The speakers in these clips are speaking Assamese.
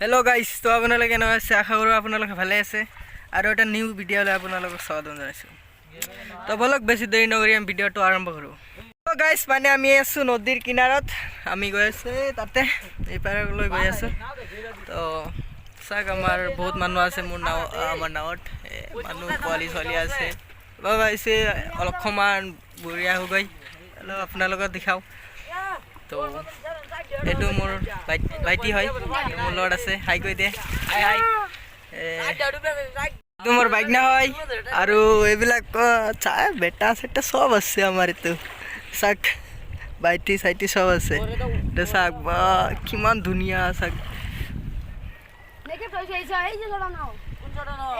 हेलो गाइस तो আপোনালোকে কেনে আছে আশা কৰো আপোনালোকে ভালে আছে আৰু এটা নিউ ভিডিঅ লৈ আপোনালোকক স্বাগতম জনাইছো তো বলক বেছি দেৰি নকৰি আমি ভিডিঅটো আৰম্ভ কৰো তো গাইস মানে আমি আছো নদীৰ কিনাৰত আমি গৈ আছে তাতে এই পাৰলৈ গৈ আছো তো সাক আমাৰ বহুত মানুহ আছে মোৰ নাও আমাৰ নাৱত মানুহ পোৱালি চলি আছে বাবা এসে অলপমান বুঢ়িয়া হৈ গৈ হেল্ল আপোনালোকক দেখাও তো এটো মোৰ ভাইটি হয় মোৰ লড আছে হাই কই দে হাই হাই তোমাৰ বাইক না হয় আৰু এইবিলাক চা বেটা সেটা সব আছে আমার তো সাক বাইটি সাইটি সব আছে দে সাক বা কিমান ধুনিয়া সাক নেকে পয়সা আইছে এই যে লড়া নাও কোন লড়া নাও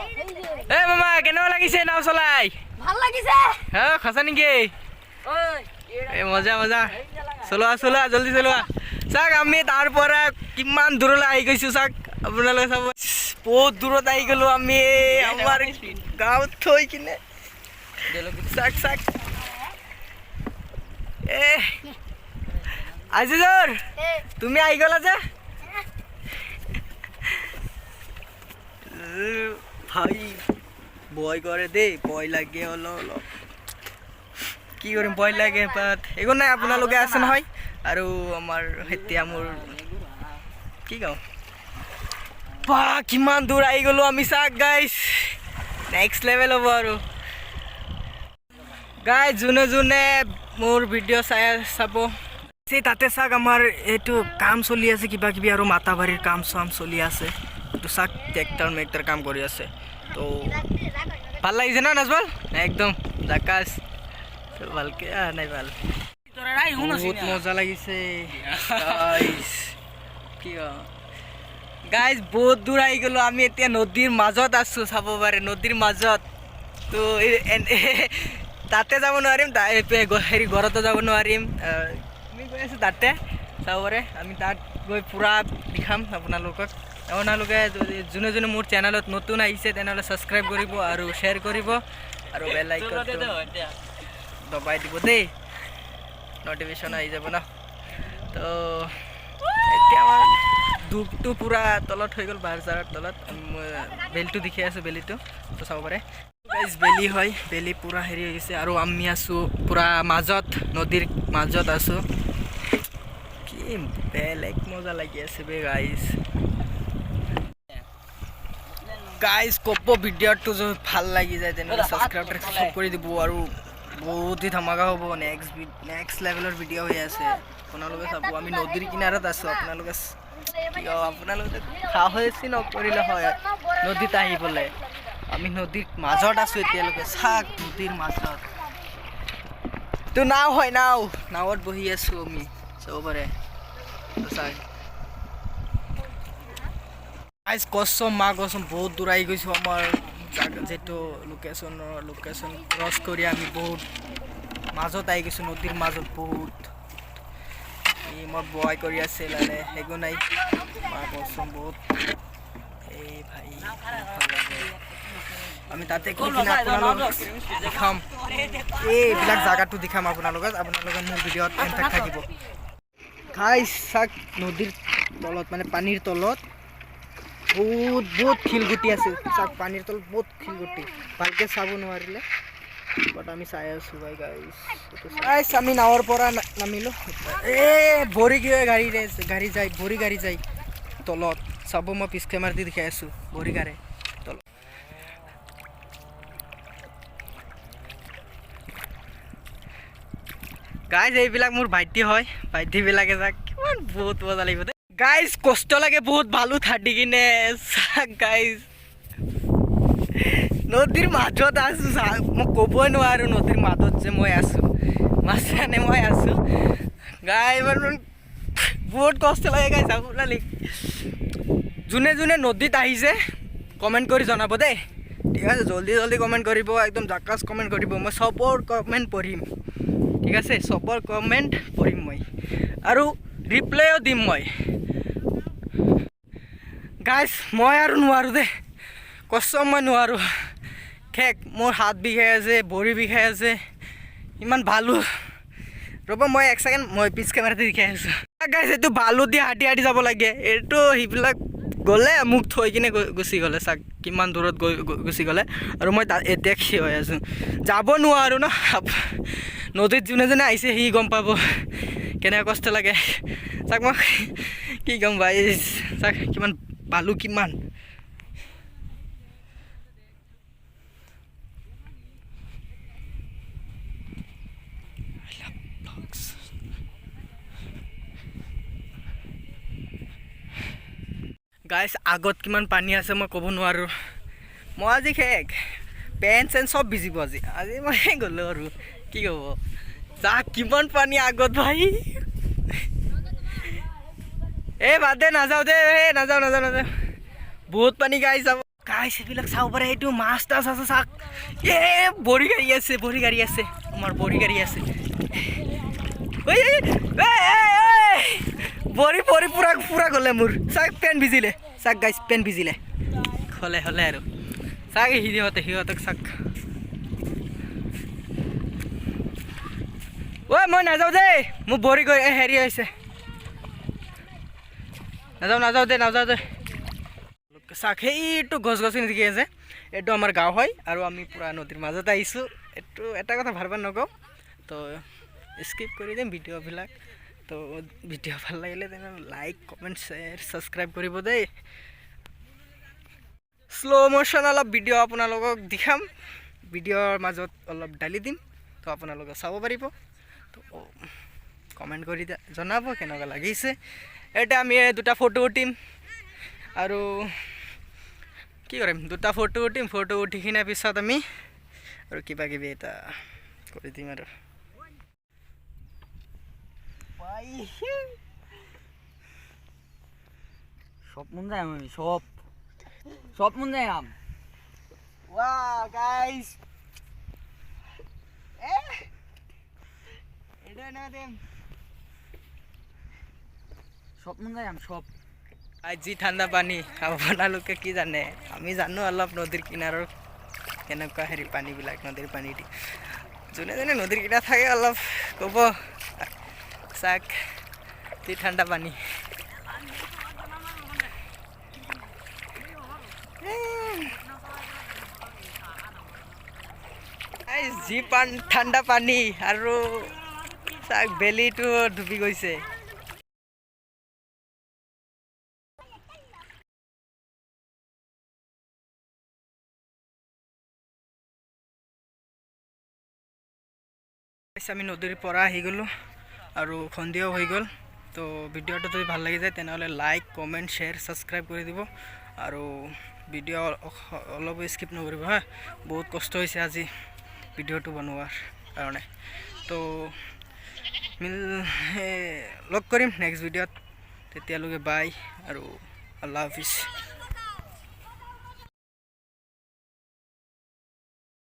এ মামা কেনে লাগিছে নাও চলাই ভাল লাগিছে হ্যাঁ খাসা নিকে ওই এ মজা মজা চলোৱা জলদি চলোৱা সাক আমি তাৰ পৰা কিমান দূৰলৈ আহি গৈছো সাক আপোনালোকে চাব বহুত দূৰত আহি গলো আমি আমাৰ গাঁৱত থৈ কিনে সাক সাক এ আজিজৰ তুমি আহি গলা যে ভাই ভয় কৰে দেই ভয় লাগে অলপ কি কৰিম ভয় লাগে বাট একো নাই আপোনালোকে আছে নহয় আৰু আমাৰ এতিয়া মোৰ কি গাঁও বা কিমান দূৰ আহি গলো আমি চাক গাইছ নেক্সট লেভেল হ'ব আৰু গাইছ যোনে যোনে মোৰ ভিডিঅ' চাব তাতে চাক আমাৰ এইটো কাম চলি আছে কিবা কিবি আৰু মাতাবাৰীৰ কাম চাম চলি আছে তো চাক ট্ৰেক্টৰ মেক্টৰ কাম কৰি আছে তো ভাল লাগিছে না নাজবাল একদম জাকাছ ভালকে নাই ভাল বহুত মজা লাগিছে গাইছ কি গাইজ বহুত দূৰ আহি গলো আমি এতিয়া নদীৰ মাজত আছো চাব পাৰে নদীৰ মাজত তো তাতে যাব নোৱাৰিম হেৰি ঘৰতো যাব নোৱাৰিম আমি গৈ আছো তাতে চাব পাৰে আমি তাত গৈ পুৰা দেখাম আপোনালোকক আপোনালোকে যোনে যোনে মোৰ চেনেলত নতুন আহিছে তেনেহ'লে ছাবস্ক্ৰাইব কৰিব আৰু শ্বেয়াৰ কৰিব আৰু বেল আইকনটো দবাই দিব দেই নটিফিকেশ্যন আহি যাব ন তো এতিয়া আমাৰ দুপটো পুৰা তলত হৈ গ'ল বাৰ জাৰৰ তলত বেলিটো দেখি আছোঁ বেলিটো তো চাব পাৰে বেলি হয় বেলি পুৰা হেৰি হৈ গৈছে আৰু আমি আছোঁ পুৰা মাজত নদীৰ মাজত আছোঁ কি বেলেগ মজা লাগি আছে বে গাইজ কব ভিডিঅ'টো যদি ভাল লাগি যায় তেনেহ'লে ছাবস্ক্ৰাইব কৰি দিব আৰু বহুত ধামাকা হ'ব নেক্সট লেভেলৰ ভিডিঅ' হৈ আছে আপোনালোকে চাব আমি নদীৰ কিনাৰত আছোঁ আপোনালোকে সাহসী নকৰিলে হয় নদীত আহিবলৈ আমি নদীৰ মাজত আছোঁ এতিয়ালৈকে চাক নদীৰ মাজত তো নাও হয় নাৱত বহি আছোঁ আমি চাব পাৰে চাক আইজ কচম মা কচম বহুত দূৰ আহি গৈছোঁ আমাৰ যিটো লোকেশ্যন ক্ৰছ কৰি আমি বহুত মাজত আহি গৈছোঁ নদীৰ মাজত বহুত মই বয় কৰি আছে লালে একো নাই মা কচম বহুত এই ভাই ভাল লাগে আমি তাতে গৈ কিনে আপোনালোকক দেখাম এইবিলাক জাগাটো দেখাম আপোনালোকে মোৰ ভিডিঅ'ত এণ্টাৰ থাকিব গাইছ চাক নদীৰ তলত মানে পানীৰ তলত বহুত শিলগুটি আছে চাক পানীৰ তলত বহুত শিলগুটি ভালকে চাব নোৱাৰিলে বাট আমি চাই আছোঁ ভাই গাইছ আমি নাৱৰ পৰা নামিলোঁ ভৰি গাড়ী যায় তলত চাব মই পিছ কেমেৰা দি দেখাই আছোঁ ভৰি গাড়ী তলত গাইজ এইবিলাক মোৰ ভাইটি হয় ভাইটিবিলাকে যাক কিমান বহুত মজা লাগিব দেই গাইজ কষ্ট লাগে বহুত ভালো থাকি কিনে চাক গাইজ নদীৰ মাজত আছোঁ চাক মই ক'বই নোৱাৰোঁ নদীৰ মাজত যে মই আছোঁ মাছখানে মই আছোঁ গাই বহুত কষ্ট লাগে গাইজ আপোনালোকে যোনে যোনে নদীত আহিছে কমেণ্ট কৰি জনাব দেই ঠিক আছে জলদি কমেণ্ট কৰিব একদম জাকাছ কমেণ্ট কৰিব মই চবৰ কমেণ্ট পঢ়িম ঠিক আছে চবৰ কমেণ্ট পঢ়িম মই আৰু ৰিপ্লাইও দিম মই গাইজ মই আৰু নোৱাৰোঁ দেই কচম মই নোৱাৰোঁ ঠেক মোৰ হাত বিষাই আছে ভৰি বিষাই আছে ইমান ভালো ৰ'ব মই এক ছেকেণ্ড মই পিছ কেমেৰাতে দেখাই আছোঁ গাইজ এইটো বালু দি হাঁটি যাব লাগে এইটো সেইবিলাক গ'লে মোক থৈ কিনে গুচি গ'লে চাক কিমান দূৰত গুচি গ'লে আৰু মই এতিয়া থিয় হৈ আছোঁ যাব নোৱাৰোঁ ন নদীত যোনে যোনে আহিছে সি গম পাব কেনেকুৱা কষ্ট লাগে চাক মই কি গম পাই চাক কিমান বালু কিমান গাইছ আগত কিমান পানী আছে মই ক'ব নোৱাৰোঁ মই আজি শেষ পেণ্ট চেণ্ট চব ভিজিব আজি মই গ'লোঁ আৰু কি ক'ব যাক কিমান পানী আগত ভাই এই বাদ দে নাযাওঁ দে নাযাওঁ বহুত পানী গাইছ এইবিলাক চাব পাৰে এইটো মাছ টাছ আছে চাক বৰি গাড়ী আছে আমাৰ বৰি গাড়ী আছে বৰি পুৰা গ'লে মোৰ চাক পেণ্ট ভিজিলে চাক গাইছ পেণ্ট ভিজিলে হ'লে আৰু চাক সিহঁতক চাক মই নাযাওঁ দেই মোৰ বৰি গৈ হেৰি হৈছে নাযাওঁ দে চাক সেইটো গছ গছনি দেখি আছে এইটো আমাৰ গাঁও হয় আৰু আমি পূৰা নদীৰ মাজত আহিছোঁ এইটো এটা কথা ভালবাৰ নকওঁ তো স্কিপ কৰি দিম ভিডিঅ'বিলাক তো ভিডিঅ' ভাল লাগিলে তেনেহ'লে লাইক কমেণ্ট শ্বেয়াৰ ছাবস্ক্ৰাইব কৰিব দেই শ্ল' মোশ্যন অলপ ভিডিঅ' আপোনালোকক দেখাম ভিডিঅ'ৰ মাজত অলপ ডালি দিম তো আপোনালোকে চাব পাৰিব তো কমেণ্ট কৰি জনাব কেনেকুৱা লাগিছে এতিয়া আমি দুটা ফটো উঠিম আৰু কি কৰিম দুটা ফটো উঠিম ফটো উঠি কিনে পিছত আমি আৰু কিবা কিবি এটা কৰি দিম আৰু সব মন যায় আমি সব মন যায় আম Wow, guys. সব মন যায় আম সব আজি ঠাণ্ডা পানী আপোনালোকে কি জানে আমি জানো অলপ নদীৰ কিনাৰৰ কেনেকুৱা হেৰি পানীবিলাক নদীৰ পানী দি যোনে যোনে নদীৰ কিনাৰত থাকে অলপ ক'ব চাক যি ঠাণ্ডা পানী যি ঠাণ্ডা পানী আৰু চাক বেলিটো ডুবি গৈছে আমি নদীৰ পৰা আহি গ'লোঁ আৰু সন্ধিয়াও হৈ গ'ল তো ভিডিঅ'টো যদি ভাল লাগি যায় তেনেহ'লে লাইক কমেণ্ট শ্বেয়াৰ ছাবস্ক্ৰাইব কৰি দিব আৰু ভিডিঅ' অলপ স্কিপ নকৰিব হা বহুত কষ্ট হৈছে আজি ভিডিঅ'টো বনোৱাৰ কাৰণে তো লগ কৰিম নেক্সট ভিডিঅ'ত তেতিয়ালৈকে বাই আৰু আল্লাহ হাফিজ